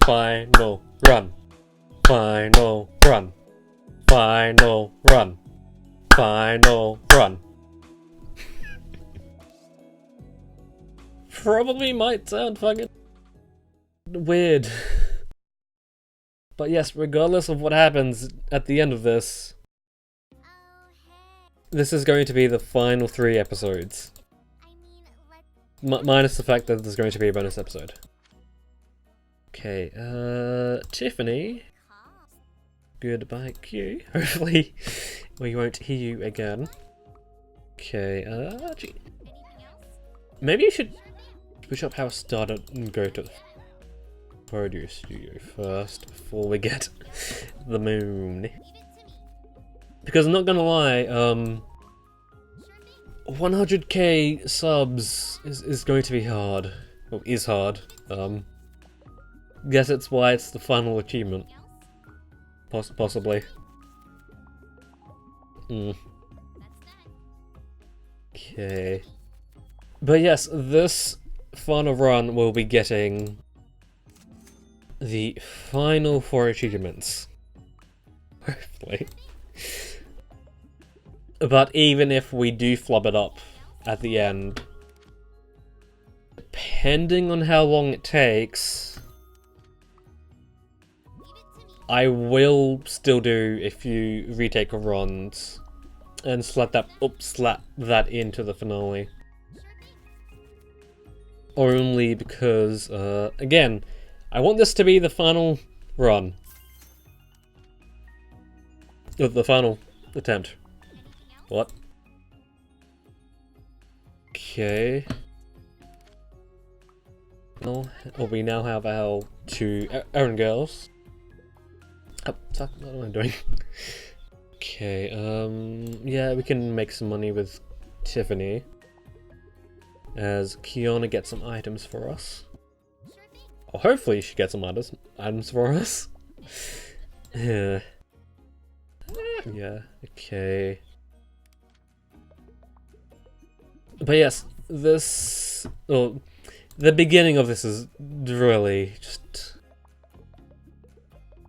Final run. Final run. Final run. Final run. Probably might sound fucking weird. But yes, regardless of what happens at the end of this, this is going to be the final 3 episodes. Minus the fact that there's going to be a bonus episode. Okay, Tiffany. Goodbye, Q. Hopefully we won't hear you again. Okay, gee. Maybe you should switch up how it started and go to the photo studio first before we get the moon. Because I'm not gonna lie, 100k subs is going to be hard. Well, is hard. Guess it's why it's the final achievement. Possibly. Okay. But yes, this final run will be getting the final 4 achievements. Hopefully. But even if we do flub it up at the end, depending on how long it takes, I will still do a few retake runs and slap that into the finale. Only because, again, I want this to be the final run. The final attempt. What? Okay. Well, we now have our 2 errand girls. Oh, fuck, what am I doing? Okay, yeah, we can make some money with Tiffany. As Kiana gets some items for us. Or hopefully she gets some items for us. Yeah. Yeah, okay. But yes, this... well, the beginning of this is really just...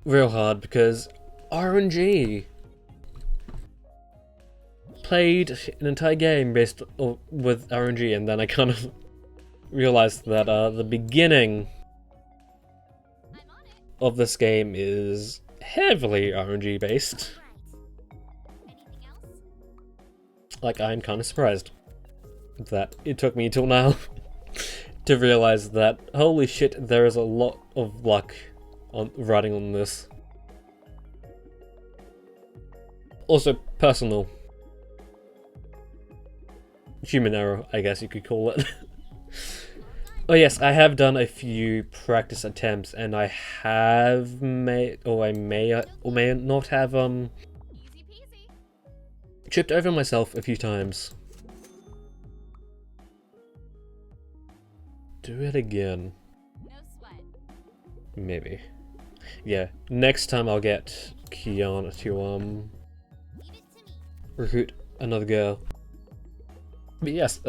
real hard because RNG played an entire game based with RNG, and then I kind of realized that the beginning of this game is heavily RNG based. Like, I'm kind of surprised that it took me till now to realize that, holy shit, there is a lot of luck on writing on this. Also, personal human error, I guess you could call it. Oh yes, I have done a few practice attempts, and I have made, or I may or may not have tripped over myself a few times. Do it again. Maybe. Yeah, next time I'll get Kiana to recruit another girl. But yes,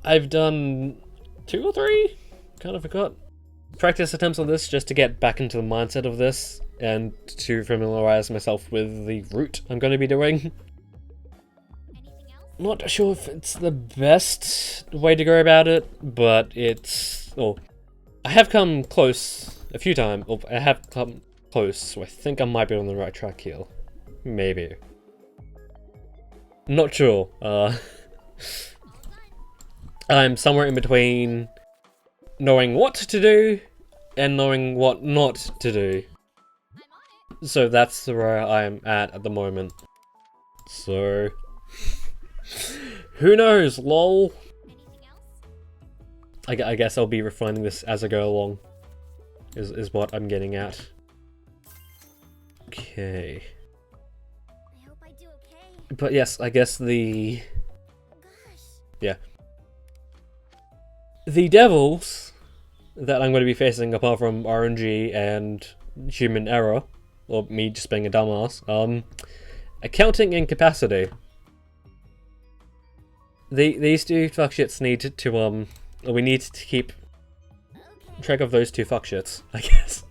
I've done 2 or 3, kind of forgot, practice attempts on this just to get back into the mindset of this and to familiarize myself with the route I'm going to be doing. Not sure if it's the best way to go about it, but it's... oh, I have come close a few times. Oh, I have come close, so I think I might be on the right track here. Maybe. Not sure. I'm somewhere in between knowing what to do and knowing what not to do. So that's where I'm at the moment. So... who knows, lol? I guess I'll be refining this as I go along, is what I'm getting at. Okay. I hope I do okay. But yes, I guess the... yeah. The devils that I'm going to be facing, apart from RNG and human error, or me just being a dumbass, accounting and capacity. These 2 fuck shits need to, we need to keep track of those two fuckshits, I guess.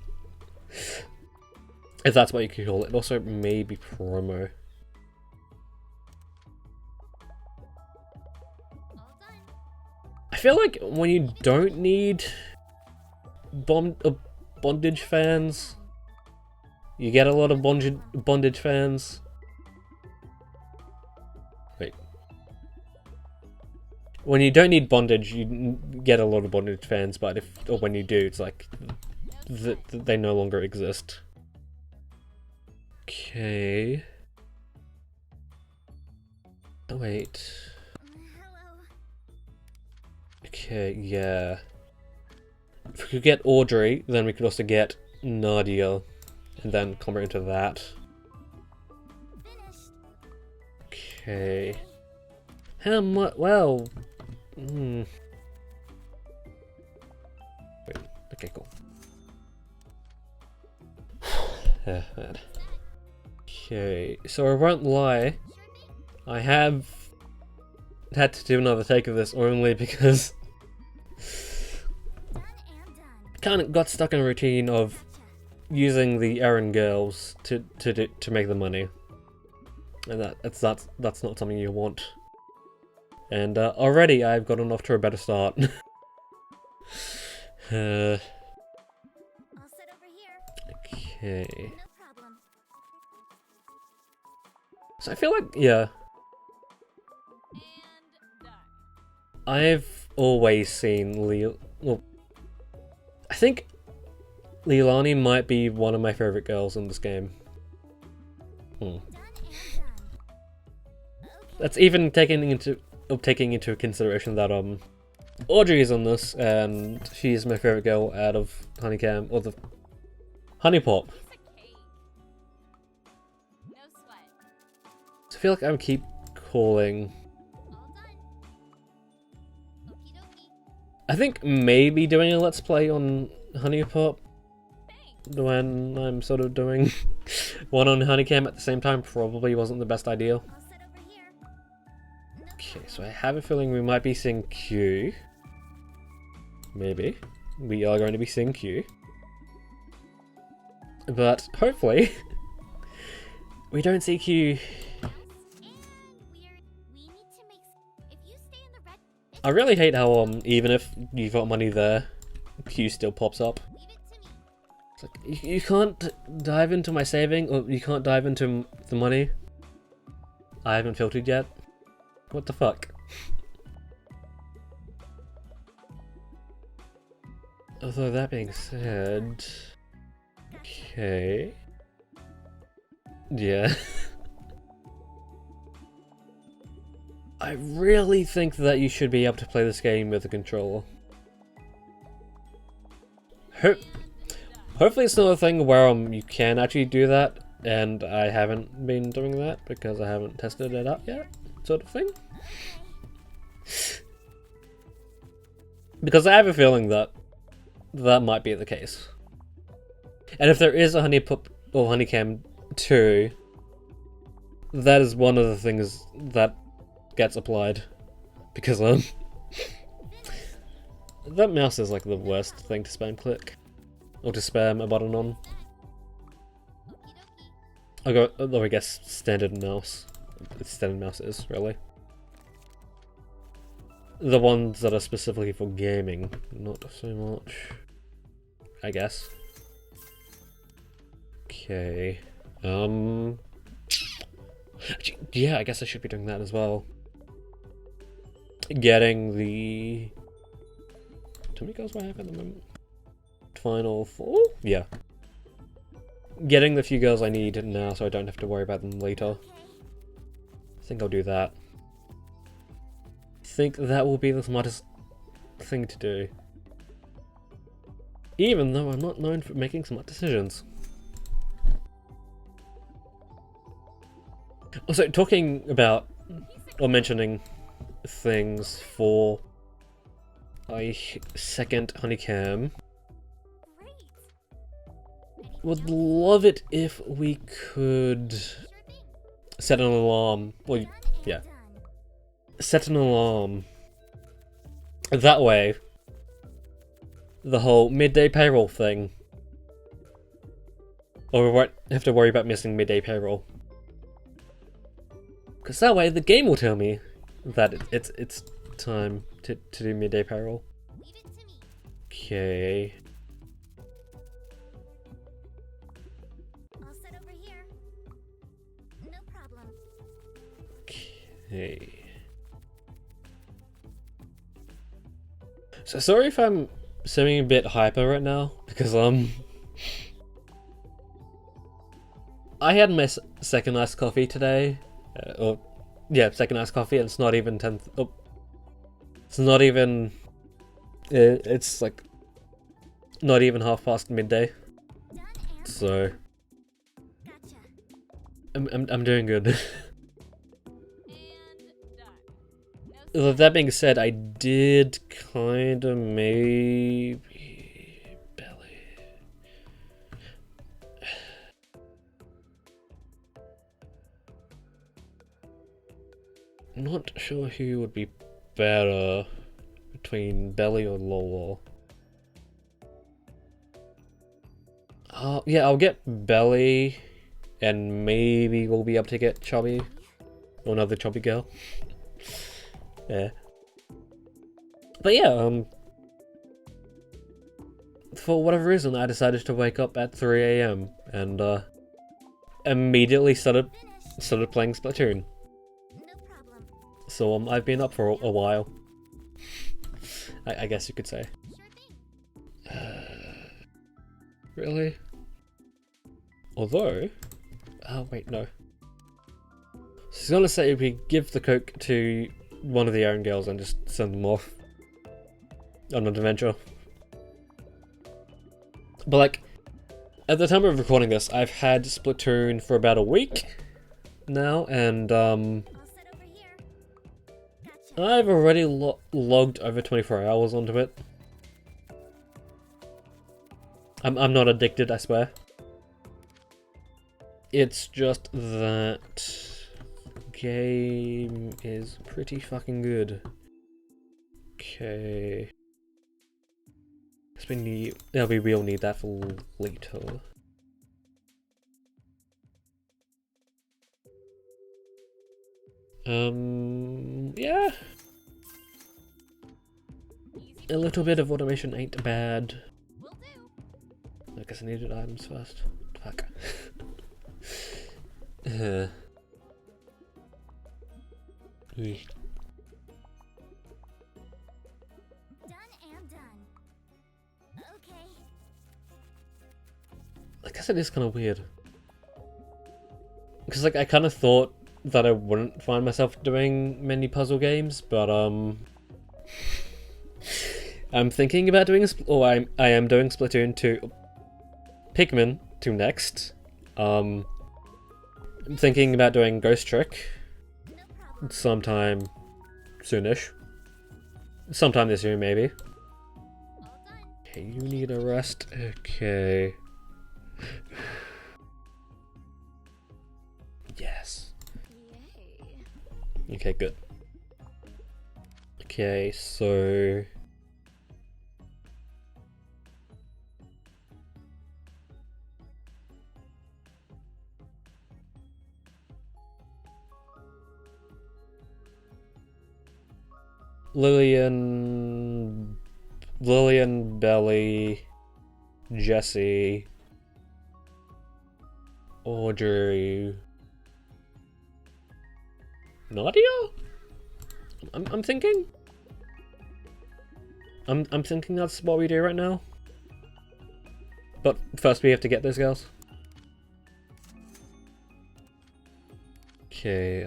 If that's what you could call it. Also, maybe promo. I feel like when you don't need bondage fans, you get a lot of bondage fans. Wait. When you don't need bondage, you get a lot of bondage fans, but or when you do, it's like they no longer exist. Okay. Oh, wait. Hello. Okay, yeah. If we could get Audrey, then we could also get Nadia, and then convert into that. Finished. Okay. How much? Well. Wait. Okay, cool. Yeah, man. Okay, so I won't lie. I have had to do another take of this only because Done and done. kind of got stuck in a routine of using the errand girls to make the money, and that's not something you want. And already I've gotten off to a better start. All set over here. Okay. No problem. So I feel like, yeah, And done. I've always seen well, I think Leilani might be one of my favorite girls in this game. Done and done. Okay. That's even taking into consideration that Audrey is on this, and she's my favorite girl out of Huniecam, or the Honeypop. Piece of cake. No sweat. So I feel like I would keep calling. All done. Okie dokie. I think maybe doing a let's play on Honeypop Thanks. when I'm sort of doing one on Huniecam at the same time probably wasn't the best idea. All set over here. No Okay, so I have a feeling we might be seeing Q. Maybe. We are going to be seeing Q. But hopefully we don't see Q. And we need to make. If you stay in the red, I really hate how even if you've got money there, Q still pops up. leave it to me. It's like you can't dive into my saving, or you can't dive into the money. I haven't filtered yet. What the fuck? Although that being said, okay, yeah. I really think that you should be able to play this game with a controller. Hopefully it's not a thing where you can actually do that, and I haven't been doing that because I haven't tested it out yet, sort of thing. Because I have a feeling that that might be the case. And if there is a Honeypop or Huniecam 2, that is one of the things that gets applied. Because that mouse is like the worst thing to spam click. Or to spam a button on. Okie I guess standard mouse. Standard mouse is, really. The ones that are specifically for gaming, not so much. I guess. Okay. Yeah, I guess I should be doing that as well. Getting the... How many girls do I have at the moment? Final 4? Yeah. Getting the few girls I need now so I don't have to worry about them later. okay. I think I'll do that. I think that will be the smartest thing to do. Even though I'm not known for making smart decisions. Also, talking about, or mentioning things for a second Huniecam, Great. would love it if we could Sure thing. set an alarm. Well, Done and yeah. done. Set an alarm. That way, the whole midday payroll thing. Or we won't have to worry about missing midday payroll. Because that way the game will tell me that it's time to do midday payroll. Leave it to me. Okay. All set over here. No problem. Okay. So sorry if I'm seeming a bit hyper right now, because I had my second iced coffee today. Second iced coffee, and it's not even 10th. Oh, it's not even. It's like not even half past midday. Done and So gotcha. I'm doing good. And done. No That being said, I did kinda maybe belly. Not sure who would be better between Belly or Lolo. Yeah, I'll get Belly, and maybe we'll be able to get Chubby, or another Chubby girl. Yeah. But yeah, for whatever reason, I decided to wake up at 3 AM and immediately started playing Splatoon. No problem. So I've been up for a while. I guess you could say. Sure thing. Really? Although, oh wait, no. So I was gonna say if we give the Coke to one of the Iron Girls and just send them off on an adventure. But like, at the time of recording this, I've had Splatoon for about a week now, and All set over here. Gotcha. I've already logged over 24 hours onto it. I'm not addicted, I swear. It's just that game is pretty fucking good. Okay. We will need that for later. Yeah. easy. A little bit of automation ain't bad. Will do. I guess I needed items first. Fuck. Eeh. Done and done. Okay. I guess it is kind of weird. Because like I kind of thought that I wouldn't find myself doing many puzzle games, but I'm thinking about doing I am doing Splatoon 2, Pikmin 2 next. I'm thinking about doing Ghost Trick No problem. sometime soonish. Sometime this year, maybe. All done. Okay, you need a rest. Okay. Yes. Yay. Okay, good. Okay, so Lillian, Belly, Jesse, Audrey, Nadia? I'm thinking. I'm thinking that's what we do right now. But first we have to get those girls. Okay,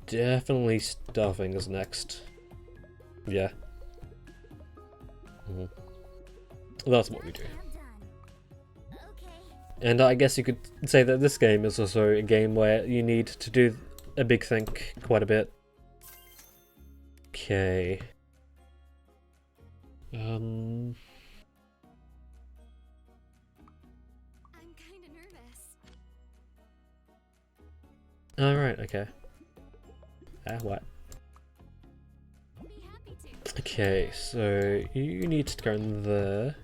definitely stuffing is next. Yeah. Mhm. That's what we do. Done and done. Okay. And I guess you could say that this game is also a game where you need to do a big think quite a bit. Okay. I'm kinda nervous. Alright, okay. Ah, what? Be happy Okay, so you need to go in there.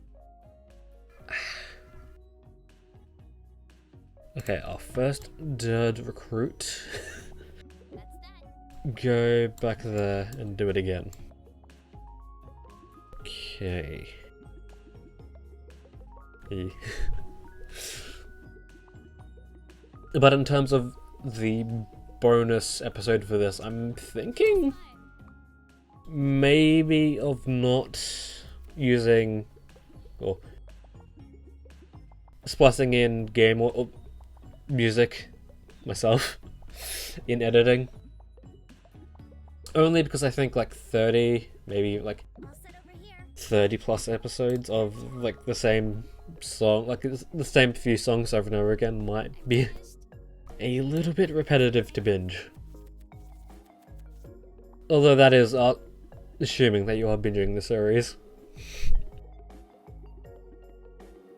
Okay, our first dead recruit. That's that. Go back there and do it again. Okay. But in terms of the bonus episode for this, I'm thinking maybe of not using or splicing in game or music myself in editing. Only because I think like 30, maybe like I'll sit over here. 30 plus episodes of like the same song, like the same few songs over and over again might be a little bit repetitive to binge. Although that is assuming that you are binging the series.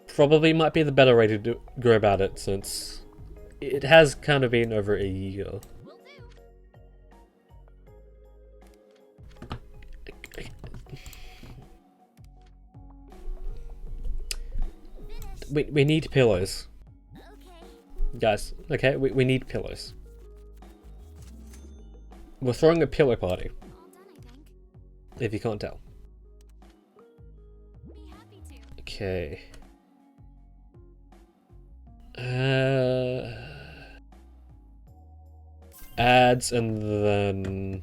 Probably might be the better way to go about it, since it has kind of been over a year. Will do. We need pillows. Okay. Guys, okay, we need pillows. We're throwing a pillow party, All done, I think. if you can't tell. Be happy to. Okay. Ads and then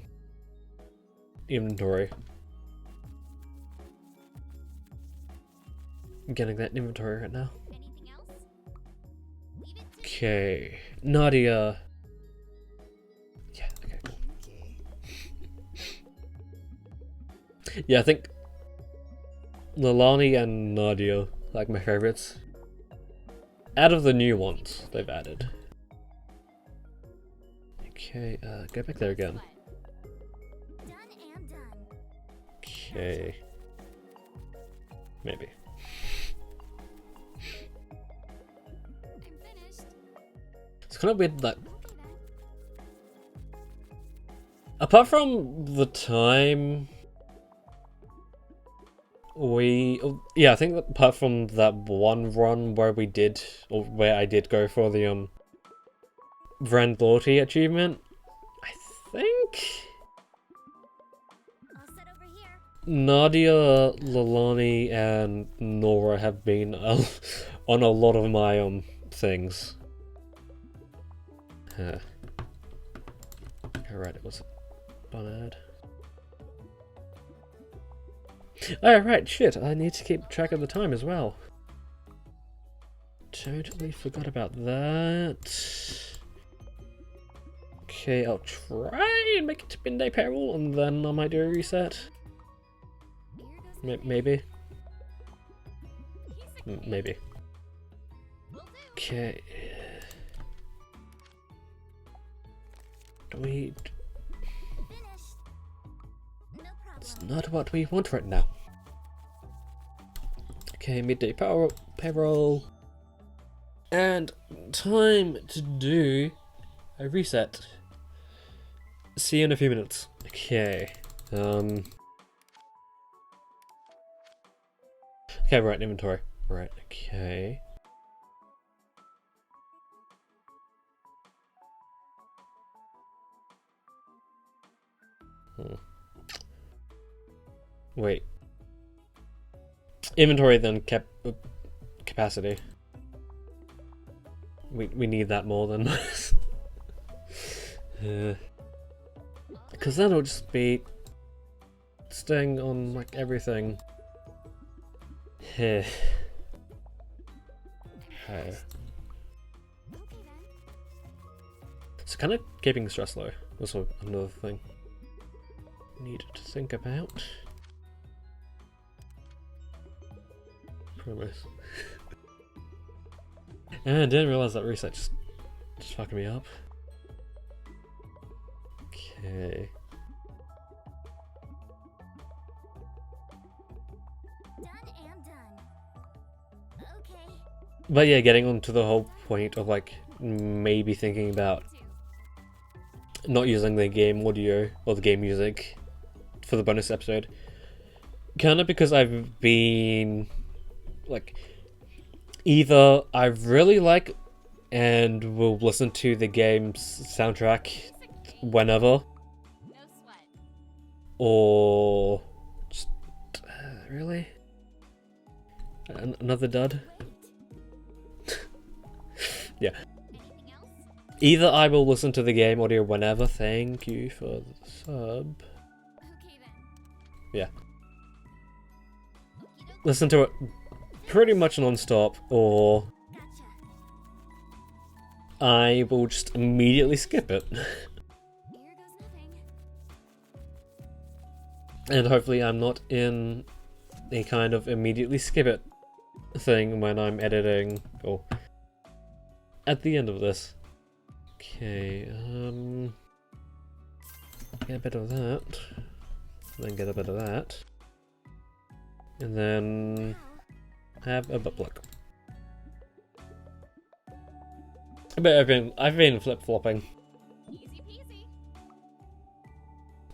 inventory. I'm getting that inventory right now. Anything else? Leave it to Okay, Nadia. Yeah, okay, cool. Yeah, I think Lalani and Nadia like my favorites. Out of the new ones they've added. Okay, go back there again. Done and done. Okay. Maybe. I'm finished. It's kind of weird that Okay then. apart from the time I think that apart from that one run where we did, or where I did go for the brand loyalty achievement, I think I'll sit over here. Nadia, Lalani, and Nora have been on a lot of my things. Alright, it was Bernard. Oh, right, shit, I need to keep track of the time as well. Totally forgot about that. Okay, I'll try and make it to midday peril, and then I might do a reset. Here goes Maybe. He's a Maybe. Will do. Okay. Do we... Finished. No It's problem. not what we want right now. Okay, midday payroll. And time to do a reset. See you in a few minutes. Okay. Okay, right, inventory. Right, okay. Wait. Inventory then capacity. We need that more than because that'll just be staying on like everything. Hey. Okay then. So kind of keeping stress low. Also another thing need to think about. Promise. And I didn't realize that reset just fucking me up. Okay. Done and done. Okay. But yeah, getting on to the whole point of like maybe thinking about not using the game audio or the game music for the bonus episode. kind of because I've been like either I really like and will listen to the game's soundtrack whenever, No sweat. or just really another dud. Yeah. Anything else? Either I will listen to the game audio whenever. Thank you for the sub. Okay then. Yeah. Okie dokie. Listen to it pretty much non-stop, or Gotcha. I will just immediately skip it. Here goes nothing. And hopefully I'm not in a kind of immediately skip it thing when I'm editing, or at the end of this. Okay, get a bit of that, then get a bit of that, and then have a butt plug. But I've been flip-flopping Easy peasy.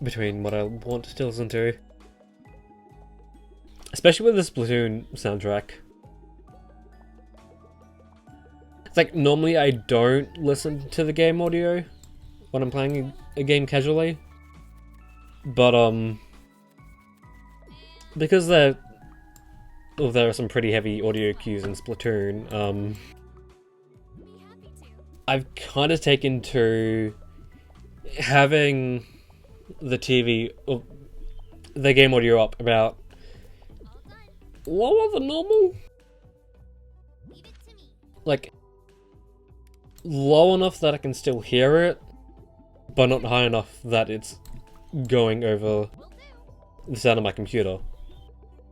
between what I want to listen to, especially with the Splatoon soundtrack. It's like normally I don't listen to the game audio when I'm playing a game casually, but because there are some pretty heavy audio cues in Splatoon, Be happy to. I've kind of taken to having the TV or the game audio up about All done. lower than normal, Leave it to me. like low enough that I can still hear it, but not high enough that it's going over Will do. the sound of my computer.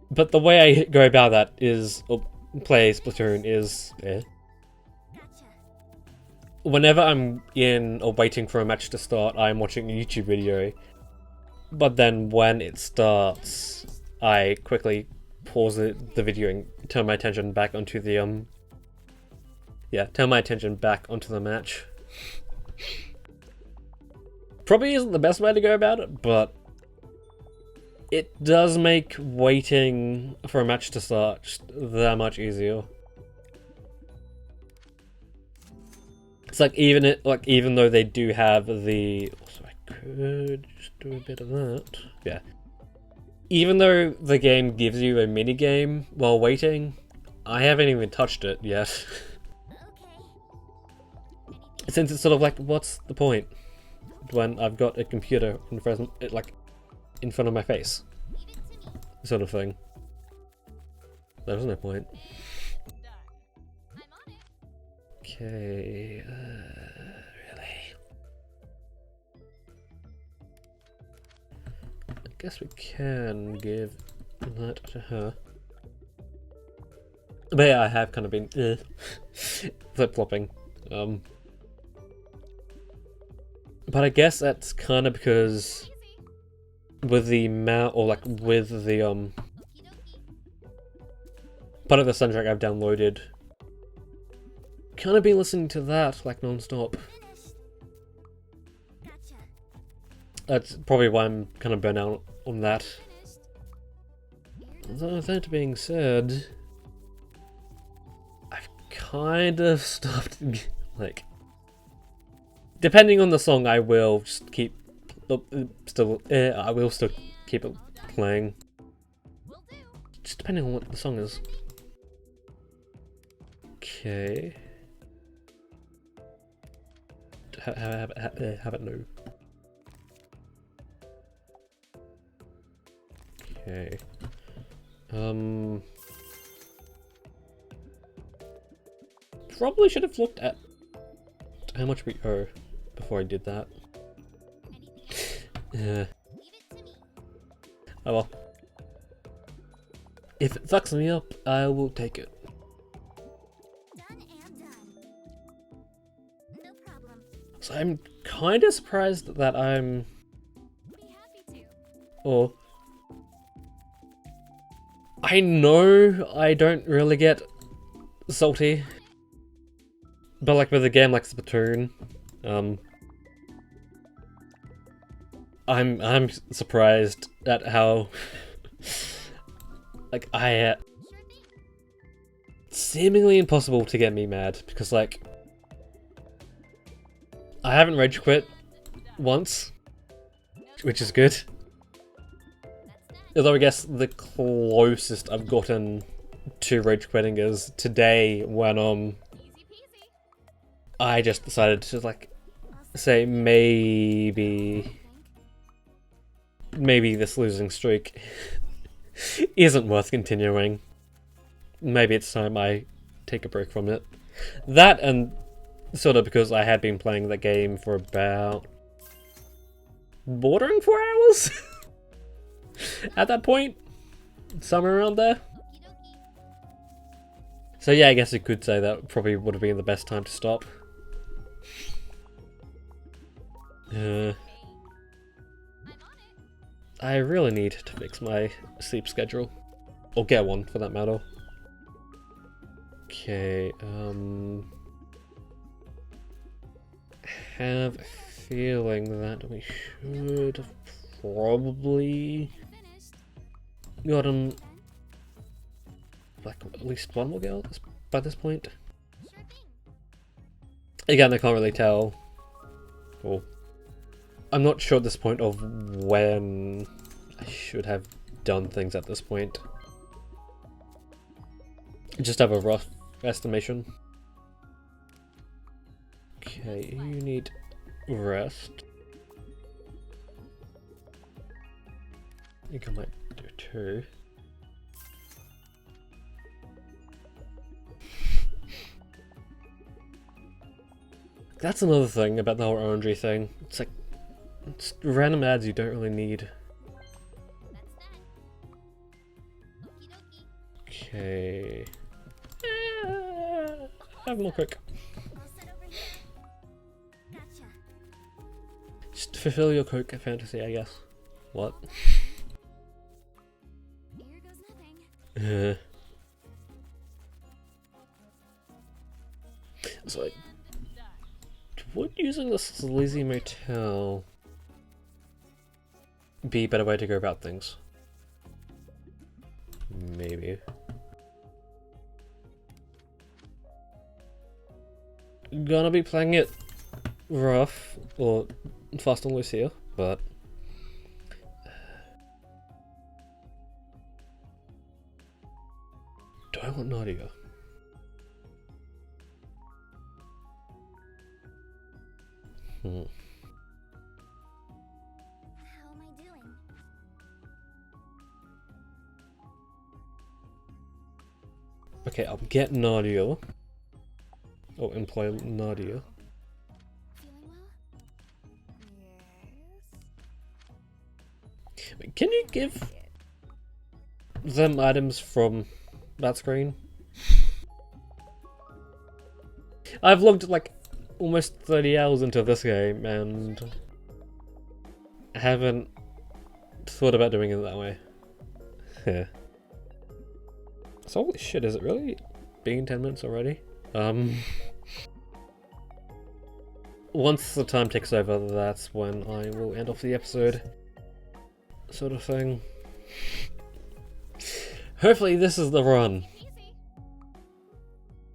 But the way I go about that is, or play Splatoon is, Gotcha. whenever I'm in or waiting for a match to start, I'm watching a YouTube video. But then when it starts, I quickly pause the video and turn my attention back onto the turn my attention back onto the match. Probably isn't the best way to go about it, but it does make waiting for a match to start just that much easier. It's like even though they do have the, also I could just do a bit of that. Yeah. Even though the game gives you a mini game while waiting, I haven't even touched it yet. Okay. Since it's sort of like, what's the point when I've got a computer in front of my face, Leave it to me. sort of thing. There was no point. Done. I'm on it. Okay, really? I guess we can give that to her. But yeah, I have kind of been flip-flopping. But I guess that's kind of because Easy. with the with the Okie dokie. part of the soundtrack I've downloaded, kind of been listening to that like non-stop. Finished. Gotcha. That's probably why I'm kind of burnt out on that. Finished. Though that being said, I've kind of stopped, like, depending on the song, I will just keep, I will still keep it playing, Will do. just depending on what the song is. Okay. Have it no. Okay. Probably should have looked at how much we owe before I did that. Anything else? Yeah. Leave it to me. Oh well. If it fucks me up, I will take it. Done and done. No problem. So I'm kind of surprised that I'm, Be happy to. or I know I don't really get salty, but like with a game like Splatoon, I'm surprised at how Like, Sure thing. seemingly impossible to get me mad, because, like, I haven't rage quit once, which is good. That's done. Although I guess the closest I've gotten to rage quitting is today when, Easy peasy. I just decided to, like, I'll say I maybe think. this losing streak isn't worth continuing. Maybe it's time I take a break from it. That, and sort of because I had been playing the game for about bordering 4 hours at that point, somewhere around there. Okie dokie. So yeah, I guess you could say that probably would have been the best time to stop. Hey. I'm on it. I really need to fix my sleep schedule. Or get one, for that matter. Okay, have a feeling that we should have probably Finished. gotten, Then. like, at least one more girl by this point. Sure thing. Again, I can't really tell. Well, I'm not sure at this point of when I should have done things at this point. Just have a rough estimation. Okay, you need rest. I think I might do two. That's another thing about the whole RNG thing. It's like, it's random ads you don't really need. That's done. Okie dokie. Okay. Have more quick. I'll sit over here. Gotcha. Just fulfill your Coke fantasy, I guess. What? Here goes nothing. So, like, Done. would using the sleazy motel be a better way to go about things? Maybe. Gonna be playing it rough, or fast and loose here, but do I want Nadia? Hmm. How am I doing? Okay, I'll get Nadia. Oh, employ Nadia. Feeling well? Yes. Wait, can you give them items from that screen? I've logged like almost 30 hours into this game and haven't thought about doing it that way. Yeah. So holy shit, is it really been 10 minutes already? Once the time ticks over, that's when I will end off the episode. Sort of thing. Hopefully this is the run. Easy.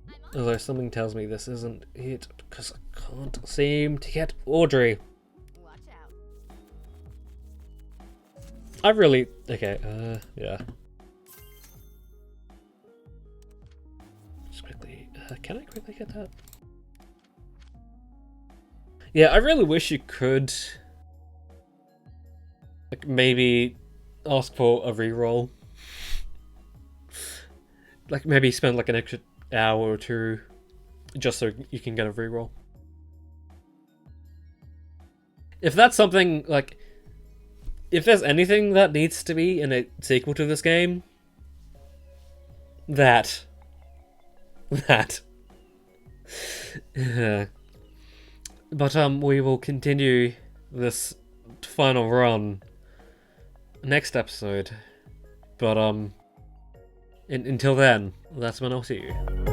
I'm on Although something tells me this isn't it, because I can't seem to get Audrey. it. Watch out. I really... Okay, yeah. Just quickly... can I quickly get that? Yeah, I really wish you could... like, maybe ask for a reroll. Like, maybe spend like an extra hour or two just so you can get a reroll. If that's something, like... if there's anything that needs to be in a sequel to this game... That. But we will continue this final run next episode. But until then, that's when I'll see you.